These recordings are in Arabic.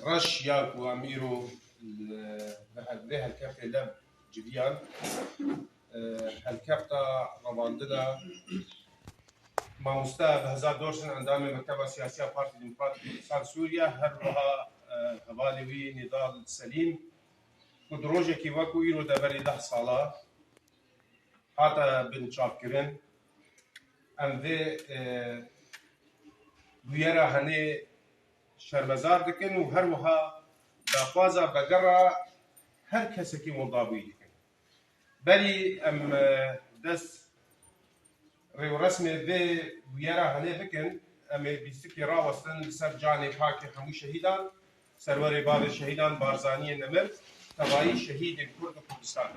رش ياكو أميرو لها الكابتة لب جبيان الكابتة رواندلا ما مستوى بهزار دورسن عندما مكتبة سياسية بارتي ديمقراطية كردستان سوريا هروها هوالوي نضال سليم ودروجة كي وكو إيرو دبري 10 سالة حتى بن شابكرين ام ذي بويرا هني شرمزار دكن وهروها داخوازا بقرة هر كسكي مضابي دكن بلي ام دس ريو رسمي ذي بويرا هني بكن ام بيسكي راوستن لسر جاني باكي حمو شهيدان سروري باب الشهيدان بارزاني النمر تبعي شهيد الكرد كردستان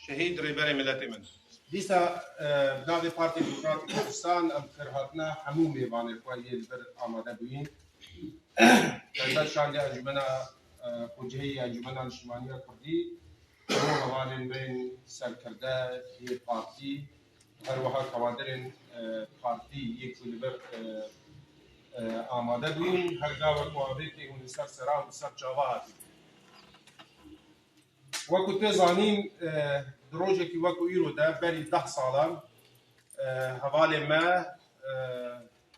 شهيد ريبري ملتي من ديسا بنادي بارتي ديمقراطي كردستان ام كرهاتنا حمو ميبان الكوالي البر آماده بوين كذا شان دي انجمنا وجهي انجمنا الاجتماعية الكردي هو موالين بين سركرده هي بارتي هروها كوادرين بارتي يكون البر آماده بوين هر داور موابقي ونسر سرا ونسر جواهر وكو تزانين دروجة وكو إيرو ده بري 10 سالة حوالي ما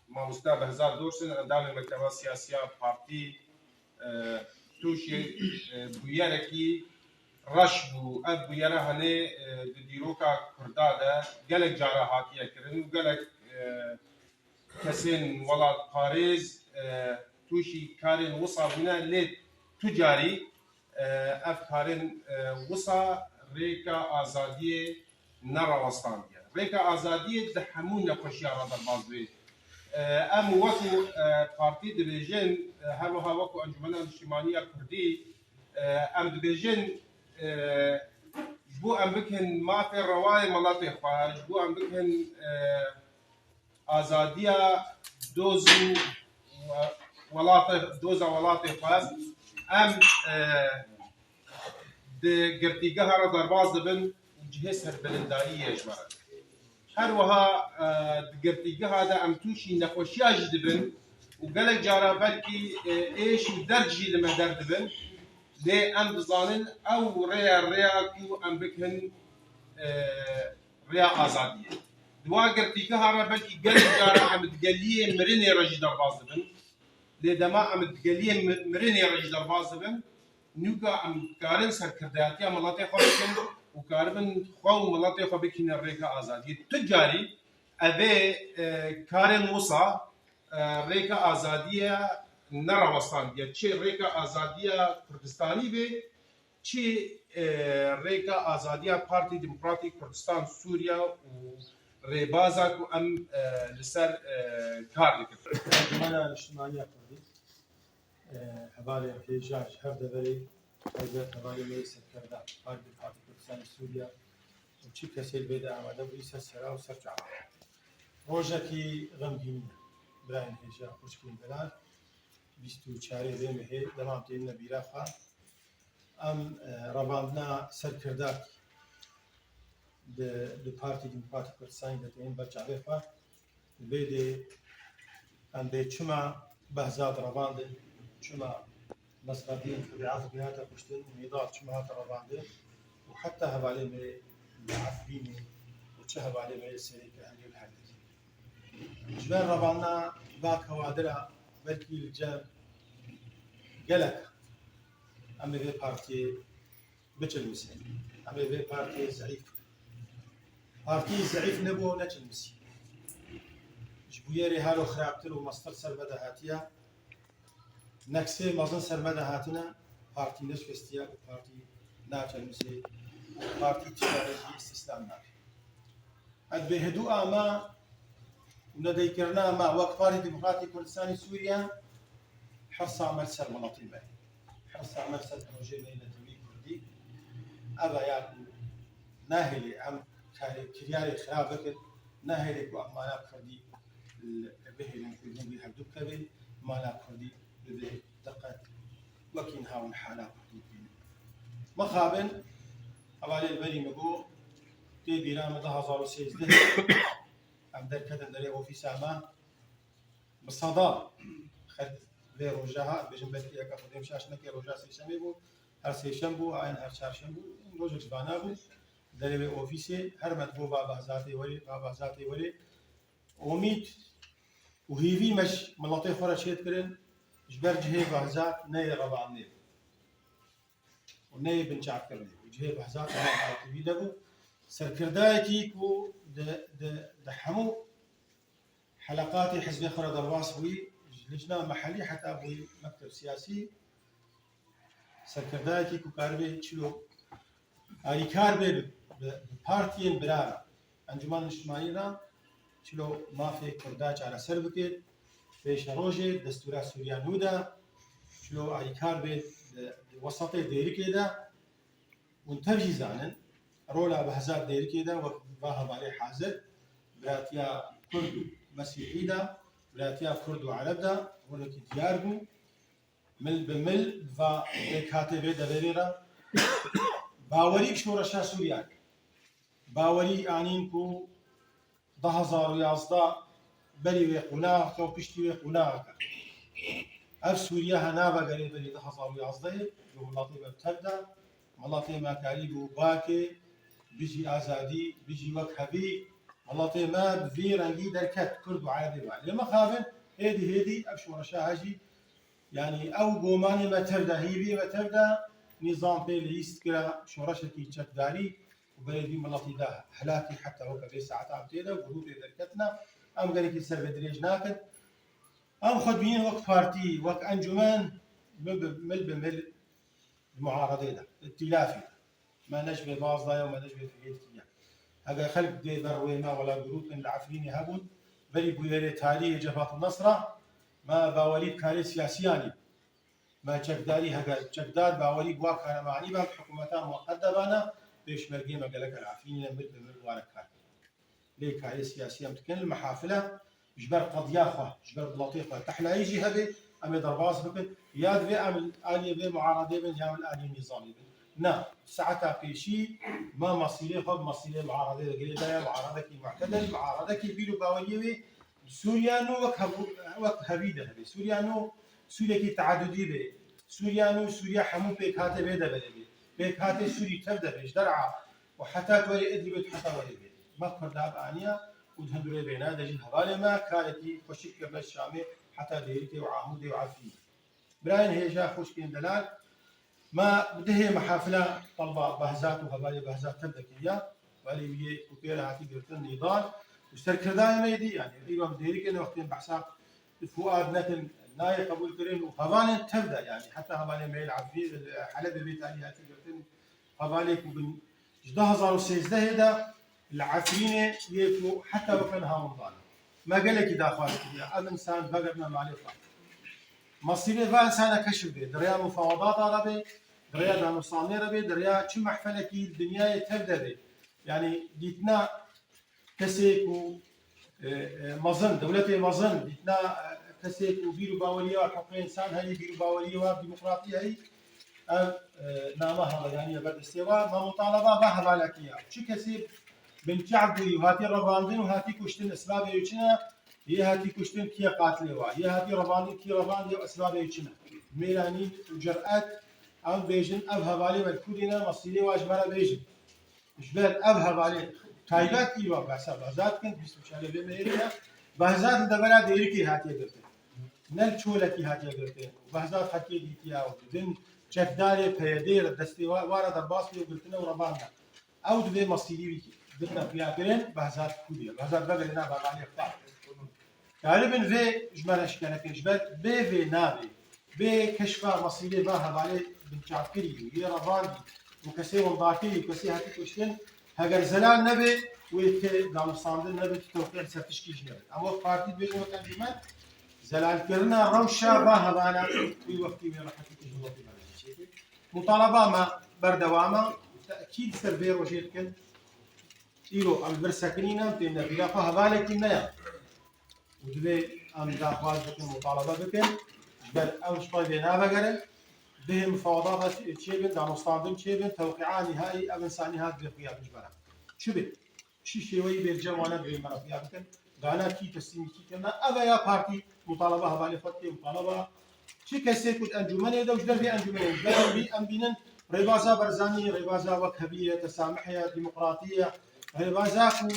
مستوى هزار دورسن عندما المكتبة السياسية بارتي توشي بويركي رش بو اب بويرا هني ديروكا كردا ده قلق جارة هاتية كرن وقلق كسين ولاد باريز توشي كارين وصا هنا ليت تجاري افكارن وصا ريكا آزادی نراوستاندیه ريكا آزادی ده همون نقاشی را در بازوی ام وکو پارتی دبیجن هروها وکو انجمن اجتماعی کردی ام دبیجن جو ام بکن ما في روای ملاطی خواهش جو ام بکن آزادیا دوزا ولاطی خواهش ام ده گرتیگه ها را در باز دبن جهاز هر بلندایی اجمالا هر وها گرتیگه ها ده ام توشی نخوشیاج دبن و گلک جارا بلکی ایش و درجی لما در دبن ده ام بزانن او ریا کو ام بکن ریا آزادیه دوا گرتیگه ها را بلکی گلک جارا ام دگلیه مرینی رجی در باز دبن ده دما ام دگلیه مرینی رجی در باز دبن نوكا ام كارن سركرداتيا ملاتي خبكن وكاربن خو ملاتي خبكن الريكا آزادي تجاري أبي كارن وصا ريكا آزادية نراوستان ديا چه ريكا آزادية كردستاني بي چه ريكا آزادية بارتي ديمقراطي كردستان سوريا و ريبازا كو ام لسر كار دكت جماعة الاجتماعية كردي حوالي احتجاج هفده بري حيث حوالي ميسر كردا بارتي كردستان سوريا وشي كسيل بيدا عماده بيسر سرا وسرجع روجاكي غمجين براين هجا خوشكين بلاد بيستو چاري ديمه هي دمامتين نبيرافا ام رواندنا سر كردات د بارتي ديمقراطي كردستان دتين برجعبفا بيدي ام بيچما بهزاد رواندن شما مصدرين في عصبيات كشتن ونضال شما ترباندين وحتى هبالي مي العفريني وشهب علي مي السريكة هني الحدث جبال ربانا باك هوادرة بلكي الجاب قلق أمي بي بارتي بجل مسين أمي بي بارتي زعيف نبو نجل مسين جبويري هالو خرابتر ومصدر سربدا هاتيا نكسي مازن سرمدا هاتنا بارتي نشكستيا وبارتي ناجل مسي بارتي تشارجي استسلام نار هاد بهدوء ما ونديكرنا مع وقت بارتي ديمقراطي كردستاني سوريا حرص عمل سر مناطق باي حرص عمل سر بروجي ليلة دوي كردي أبا ياكو ناهلي عم كرياري خرابك ناهلي كو أمانا كردي بهي ممكن بي هردو كبي مالا كردي بذي دقات وكين هاون حالا كردي مخابن حوالي البري مبو تي بيرام 2013 ام دركتن دري اوفيس امان بصدى خد في روجها بجنب ياك خديم شاشنا كي روجا سيشمي بو هر سيشمبو عين هر شاشمبو روج جبانا بو دري اوفيسي هر مدبو بابا ذاتي ولي امید و هیوی مش ملاتي خورا شيت كرن جبر جهي بهزات ني رباني وني بنشعب كرن جهي بهزات ني عاطفي دبو سركردايكي كو د حمو حلقاتي حزب خرا درواس بوي لجنة محلي حتى بوي مكتب سياسي سركردايكي كو كاربي تشلو هاي كاربي بارتيين برا انجمان اجتماعي چلو مافی کرداچ على سر بکید پیش روزه دستور سوریا نودا چلو ایکار به وسط دیری کده منتبه زانن رولا بهزار دیری کده و باه بالي حاضر براتیا کرد مسیحی دا براتیا کرد و عرب دا ولکی دیار بو مل بمل و کاتبه دبیری را باوری شورشا سوریا باوری آنین کو 2011 بلي ويقناع كو بشتي ويقناع اف سوريا هنا بقري بلي 2011 ومناطق تبدا مناطق ما كاريبو باكي بيجي ازادي بيجي وكهبي مناطق ما بفي رنجي دركت كرد وعربي لما خافن هيدي ابشو رشاهجي يعني او قوماني ما تبدا هيبي ما تبدا نظام بيلي يستكرا شورشتي تشكداري وبلدي ملاتي دا حلاكي حتى وكا في ساعات عم تيدا وجروب دركتنا ام قالك يسر بدريج ناكد ام خدمين وقت بارتي وقت انجمان مل بمل المعارضه دا التلافي ما نشبه باز ضايا وما نشبه في يدكيا هذا خلق دي بروينا ولا جروب العفريني هبون بلي بويري تاريخ جبهه النصره ما باوليد كاري سياسياني ما تشكداري هذا تشكدار باوليد واقع معني بها حكومتان مقدمه ليش مرقي ما قالك العافين مد وارك ليه كاري سياسيه متكن المحافله جبر قضيافه جبر بلطيفه تحلا يجي هذه ام ضرباس بكن ياد في عمل اليه في معارضه بين يعمل اليه نظامي نا ساعتها في شيء ما مصيري خب مصيري معارضه قريبه معارضه كي معتدل معارضه كي بيلو باوليه سوريا نو وك هبيده هذه سوريا نو سوريا كي تعددي به سوريا نو سوريا حمو بك هذا بيده بلدي بيك هاتي سوري تبدا بيش درعه وحتى تولي ادري بيت حتى ولي بيت ما كرداب انيا ودهندوري بينا دجي هبالي ما كانتي خوشك قبل الشامي حتى ديرتي وعامودي وعفي براين هيجا خوشكين دلال ما بده محافله طلبه بهزات وهبالي بهزات تبدا كيا ولي بي كوبيرا هاتي قرتن نضال وسركرداي ميدي يعني ايوه ديرك انا وقتين بحساب فؤاد نتن ناي قبول كرين وهبالي تبدا يعني حتى هبالي ميل عفي حلب بيت عليها تقرتن هبالي وبن 2016 هذا العفرينه يكو حتى وكانها رمضان ما قال لك اذا اخوانك يا انسان بقرنا مع الاطلاق مصيري فان سنه كشف به دريا مفاوضات عربي دريا دام صاني عربي دريا شو محفله كي الدنيا تبدا به يعني ديتنا كسيكو مظن دولتي مظن ديتنا كسيكو بيرو باوليه وحقوق انسان هي بيرو باوليه وديمقراطيه هي نامها يعني بعد استواء ما مطالبه بها بالكيه شو كسب بن شعبي وهاتي رباندين وهاتي كشتن اسباب يوشنا هي هاتي كشتن كي قاتلوا هي هاتي رباندين كي رباندي واسباب يوشنا ميلاني وجرأت ام بيجن ابها بالي والكودينا مصيري واجبره بيجن جبال ابها بالي تايبات ايوا بحسب ذات كنت بسوشالي بميريا بهزات دبلا ديركي هاتي قلت نل چولكي هاتي قلت بهزات حكي ديتيا ودن چکداری پیدیر دستی وارد باسی و گلتنه و ربانده او دوی مصیری دلنا فيها كرين بهزات كودية بهزات بقى لنا بقى عليه خطأ غالبا في جمالش كان في جبال بي في نابي بي كشفة مصيري باها بالي بنشعكري وهي رفاندي وكسي ومضاكي وكسي هاتي كشتين هاجر زلال نبي ويكي دام صامدين نبي توقيع سرتشكي جنبي اما بارتي بيجي وقت جمال زلال كرنا روشة باها بانا في وقتي من راحتي كجواتي بالي مطالبة ما بردوامة تأكيد سربير وشيت كن إيرو أم برسكنينا تين بيلاقوا هذالك النيا ودبي أم داخل بكن مطالبة بكن جبل أو شوي بينا بقرن به مفاوضات تشيبن دام مستعدين تشيبن توقيعات نهائي أم إنساني هاد بقيام جبرة شبه شي شوي بالجمانة بالمرض يا بكن دانا كي تسليم كي كنا أبا يا بارتي مطالبة هبالي فتي مطالبة شي كسي كنت أنجمن يدا وجدر في أنجمن وجدر في أنبينن ريبازا برزاني ريبازا وكهبية تسامحية ديمقراطية ريبازا كو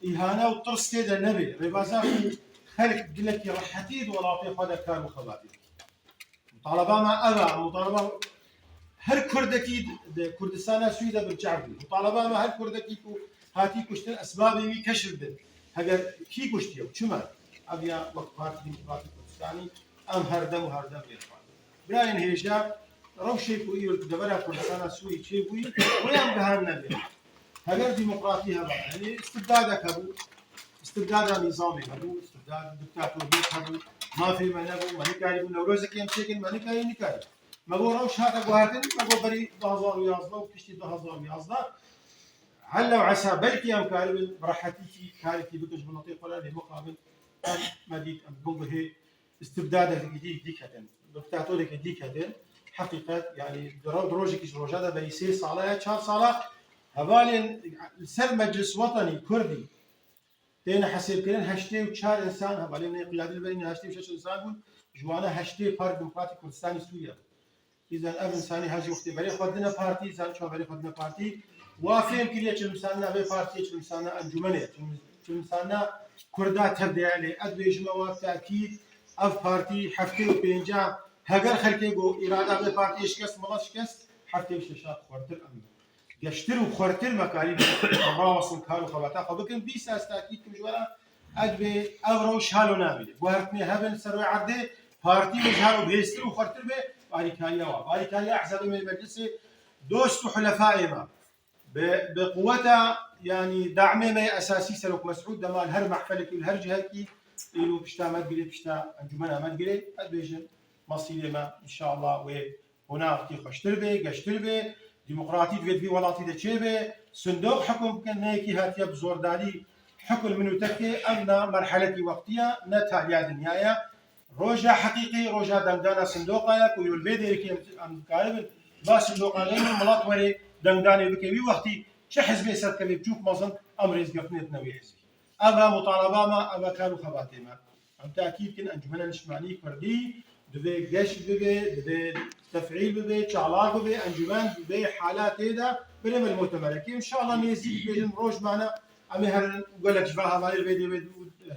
إهانة وطرس كده نبي ريبازا كو خلق دلك رحتيد ولا طيب هذا كان مخباتي مطالبة ما أبا مطالبة هر كردكي كردستان سويدا بالجعبي مطالبة ما هر كردكي كو هاتي كشتن أسبابي كشف بن هجر كي كشتيو شمال أبيا وقت بارتي ديمقراطي كردستاني أم هردم وهردم يرفع براين هيجا روشي كوي دبرها كردستان سوي شيء كوي ويام بهارنا بيه هجر ديمقراطي هبا يعني استبدادك هبو استبداد نظامي هبو استبداد دكتاتورية هبو ما في منابو ما نكاري نوروزك يوم شكل ما نكاري نكاري ما هو روش هذا قهرتن ما هو بري 2011 وكشتي 2011 هلا وعسى بلكي ام كاربن براحتي كارتي بكش مناطق ولا لمقابل ما ديك ام بوغه استبداد ديك هتن دكتاتوريك ديك هتن حقيقه يعني دروجك روجادا بري 3 صاله 4 صاله هبالين سر مجلس وطني كردي تينا حسب كلن هشتي وشار انسان هبالين قياده البرين هشتي وشش انسان بون جوانا هشتي فرد ديمقراطي كردستاني سوريا اذا اب انساني هاجي وقت بري خدنا بارتي زان شو بري خدنا بارتي وافهم كليه الانسان ابي بارتي الانسان انجمنيه الانسان كردات تبدا عليه ادبي جماعه تاكيد اف بارتي حفتي وبينجا هاجر خلكي جو اراده ابي بارتي شكس ملاش شكس حفتي وششات خورتر ام يشتروا خورتر مكاري راوسن كانوا خباتا خبكن بيس استاكيد كجورا ادبي اوروش هالو نابل وهرتني هبن سروي عدي بارتي وجهارو بيسترو خورتر به باريكاليا أحزاب من المجلس دوست حلفائي ما بقوتها يعني دعمه ما أساسي سلوك مسعود دمال هر محفلة هر جهتي إنه بشتا ما تقولي بشتا أنجمنا ما تقولي أدبيجن مصيري ما إن شاء الله وهنا في خشتربة قشتربة ديمقراطية في ولاتي دشيبة صندوق حكم كان نيكي هاتيا بزورداري حكم منو تكي أمنا مرحلة وقتية نتاليا دنيايا روجا حقيقي روجا دندانا صندوقايا كوي البيدي كي ام كاربن با صندوقا لين ملات وري دنداني بكي وقتي شي حزب سد كبي بجوك مازن امريز قفنت نوي حزب ابا مطالبه ما ابا كانوا خباتيما ام تاكيد كن انجمنا نشمعني فردي دبي قش ببي دبي تفعيل ببي شعلاق ببي انجمان ببي حالات هذا بريم المؤتمر ان شاء الله نزيد بين روج معنا امي هر نقول لك شباب هذا الفيديو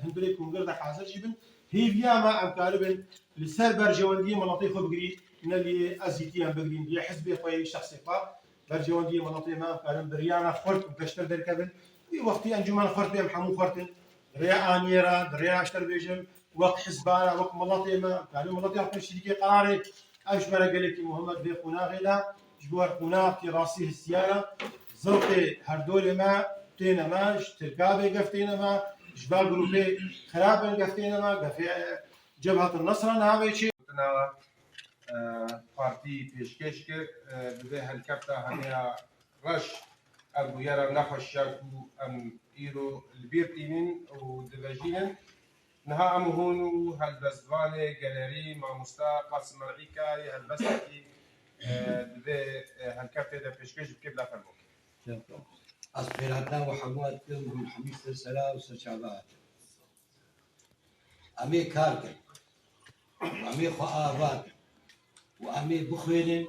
هندريكم غير حاضر جيبن هي ما ام كاربن لسر برجواندي مناطق بقري نلي ازيتيان بقري دي حزب خوي شخصي فا برجواندي مناطق ما كان بريانا خرط وكشتر دركبن في وقت انجمان خرط بهم حمو خرطن ريا انيرا دريا اشتر بيجم وقت حزبانا وقت مناطق ما كانوا مناطق شركه قراري اشبر قال لك محمد في قناه غدا جوار قناه في راسي السياره زوقي هردول ما تينا ماش تركابي قفتينا ما جبال جروبي خراب قفتينا ما قفي جبهة النصر نهاوي شيء بارتي پیشکش کرد به هلکبتا همه رش ابو یرا نخوش شاکو ام ایرو البیرتینین و دبجینن نها ام هونو هالبزوانه گالری ماموستا قاسم مرعیکاری هالبستکی به هلکبتا ده پیشکش بکب لا فرموک أصبرتنا وحمواتكم من حميد السلام وسشعبات أمي كاركن وأمي خآبات وأمي بخيل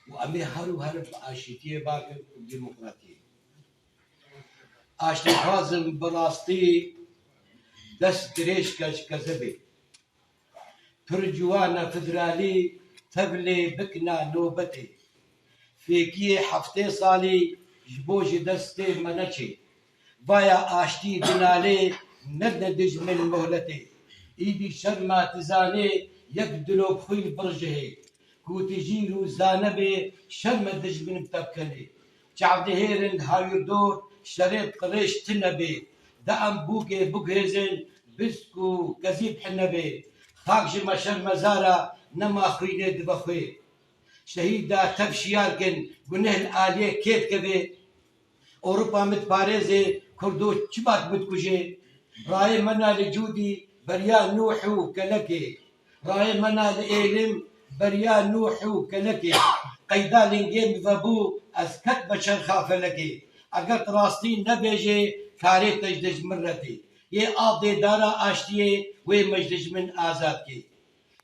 وأمي هرب عاشتية باكر وديمقراطية عاشتي حازم براستي دست دريش كذبي ترجوانا فدرالي تبلي بكنا نوبتي فيكي حفتي صالي جبوجي دستي منشي بايا آشتي دنالي ندج من مهلتي ايدي شرما تزاني يقدلو بخوي برجهي كوتي جيرو زانبي شرما دج من بتبكلي شعبدي هيرن هايو دور شريط قريش تنبي دأم بوكي بوكيزن بسكو كزيب حنبي خاكش ما شرما زارا نما خويني دبخوي شهيدا تبشياركن قنه الآلية كيف كبه أوروبا متبارزة كردو چبات متكوشي رأي منا لجودي بريا نوحو كلكي رأي منا لإلم بريا نوحو كلكي قيدا لنجيم فابو أسكت بشر خافلكي اگر راستی نبیجه کاری تجدج مرتی یه آب دارا آشتیه و مجدج من آزاد کی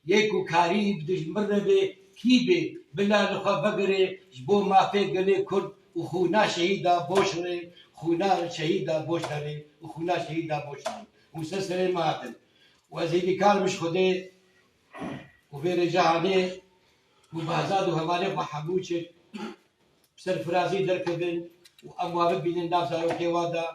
یک و کاری بدج مربه کی به بلا لخوا بگره جبو مافه گله کرد و خونا شهیدا بوشره خونا شهیدا بوشره و خونا شهیدا بوشره مسلسل ماتن وزیری کار مش خوده و بیر جهانه و بازاد و همانه و حبوچه سرفرازی درکبن و امواب بینن نافزار و کیوادا